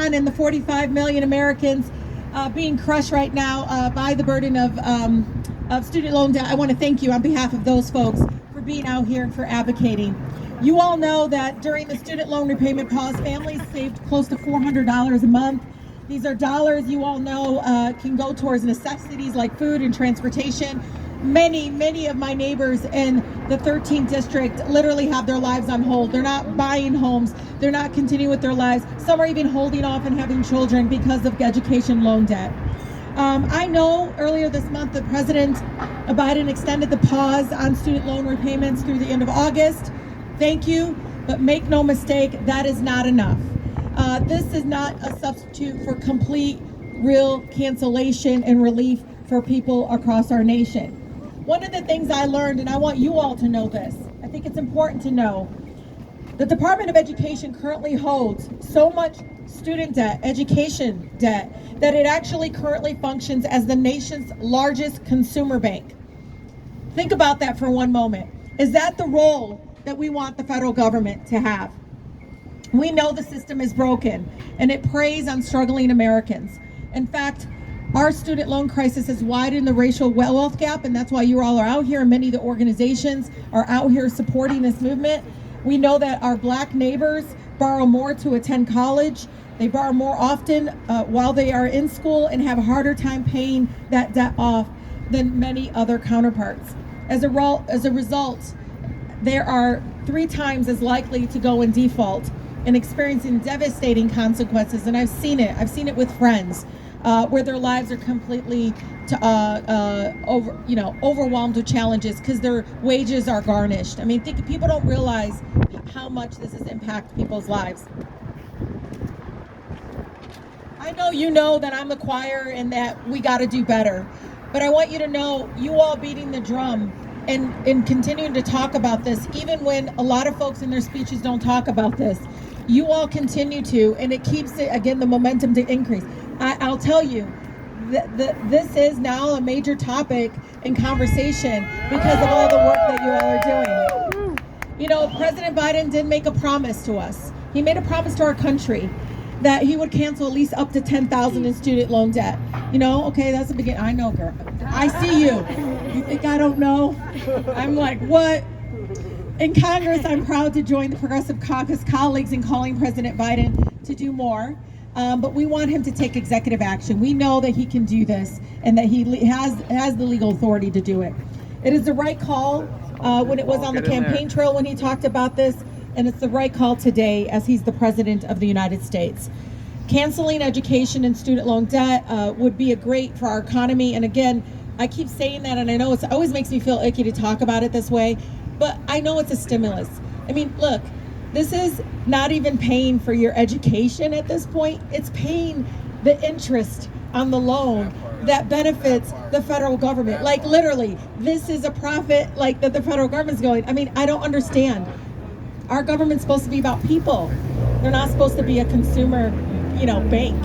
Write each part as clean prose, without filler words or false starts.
on and the 45 million Americans being crushed right now by the burden of student loan debt. I want to thank you on behalf of those folks for being out here and for advocating. You all know that during the student loan repayment pause, families saved close to $400 a month. These are dollars you all know can go towards necessities like food and transportation. Many of my neighbors in the 13th district literally have their lives on hold. They're not buying homes. They're not continuing with their lives. Some are even holding off and having children because of education loan debt. I know earlier this month that President Biden extended the pause on student loan repayments through the end of August. Thank you, but make no mistake, that is not enough. This is not a substitute for complete, real cancellation and relief for people across our nation. One of the things I learned, and I want you all to know this, I think it's important to know, the Department of Education currently holds so much student debt, education debt, that it actually currently functions as the nation's largest consumer bank. Think about that for one moment. Is that the role that we want the federal government to have? We know the system is broken and it preys on struggling Americans. In fact, our student loan crisis has widened the racial wealth gap, and that's why you all are out here, and many of the organizations are out here supporting this movement. We know that our Black neighbors borrow more to attend college. They borrow more often while they are in school and have a harder time paying that debt off than many other counterparts. As a result, they are 3 times as likely to go in default and experiencing devastating consequences. And I've seen it with friends where their lives are completely overwhelmed with challenges because their wages are garnished. I mean, people don't realize how much this has impacted people's lives. I know you know that I'm the choir and that we got to do better, but I want you to know, you all beating the drum and continuing to talk about this, even when a lot of folks in their speeches don't talk about this, you all continue to, and it keeps it, again, the momentum to increase. I'll tell you, this is now a major topic in conversation because of all the work that you all are doing. You know, President Biden did make a promise to us. He made a promise to our country that he would cancel at least up to $10,000 in student loan debt. You know, okay, that's the beginning. I know, girl. I see you. You think I don't know? I'm like, what? In Congress, I'm proud to join the Progressive Caucus colleagues in calling President Biden to do more. But we want him to take executive action. We know that he can do this and that he has the legal authority to do it. It is the right call when it was on the campaign trail when he talked about this, and it's the right call today as he's the President of the United States. Canceling education and student loan debt would be a great for our economy. And again, I keep saying that, and I know it always makes me feel icky to talk about it this way, but I know it's a stimulus. I mean, look, this is not even paying for your education at this point. It's paying the interest on the loan that benefits the federal government. Like literally, this is a profit like that the federal government's going. I mean, I don't understand. Our government's supposed to be about people. They're not supposed to be a consumer, bank.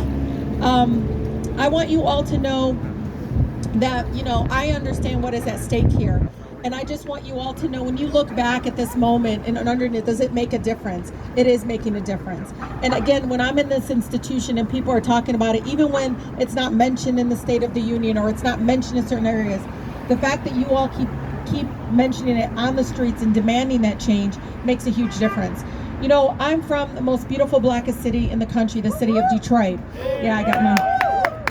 I want you all to know that, I understand what is at stake here. And I just want you all to know, when you look back at this moment and underneath, does it make a difference? It is making a difference. And again, when I'm in this institution and people are talking about it, even when it's not mentioned in the State of the Union or it's not mentioned in certain areas, the fact that you all keep mentioning it on the streets and demanding that change makes a huge difference. I'm from the most beautiful, blackest city in the country, the city of Detroit. Yeah, I got mine.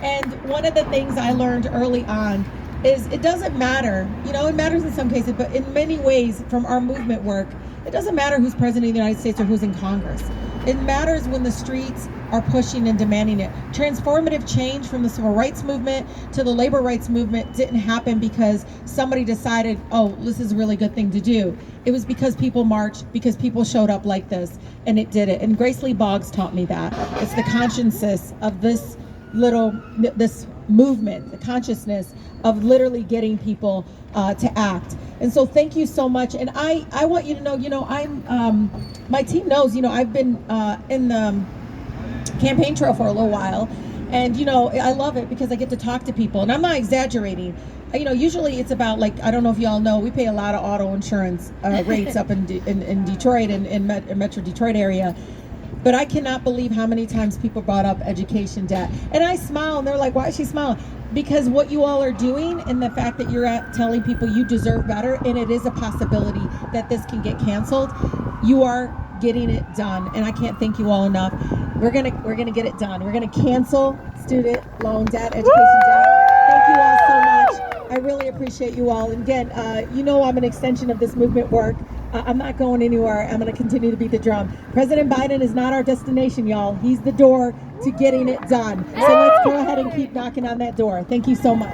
And one of the things I learned early on is it doesn't matter, it matters in some cases, but in many ways from our movement work, it doesn't matter who's president of the United States or who's in Congress. It matters when the streets are pushing and demanding it. Transformative change from the civil rights movement to the labor rights movement didn't happen because somebody decided, oh, this is a really good thing to do. It was because people marched, because people showed up like this, and it did it. And Grace Lee Boggs taught me that. It's the consciousness of this movement, the consciousness of literally getting people to act. And so thank you so much. And I want you to know, I'm my team knows, I've been in the campaign trail for a little while, and I love it because I get to talk to people, and I'm not exaggerating. Usually it's about, like, I don't know if you all know, we pay a lot of auto insurance rates up in Detroit and in Metro Detroit area. But I cannot believe how many times people brought up education debt. And I smile and they're like, why is she smiling? Because what you all are doing and the fact that you're telling people you deserve better, and it is a possibility that this can get canceled, you are getting it done. And I can't thank you all enough. We're gonna get it done. We're gonna cancel student loan debt, education debt. Thank you all so much. I really appreciate you all. And again, you know I'm an extension of this movement work. I'm not going anywhere. I'm going to continue to beat the drum. President Biden is not our destination, y'all. He's the door to getting it done. So let's go ahead and keep knocking on that door. Thank you so much.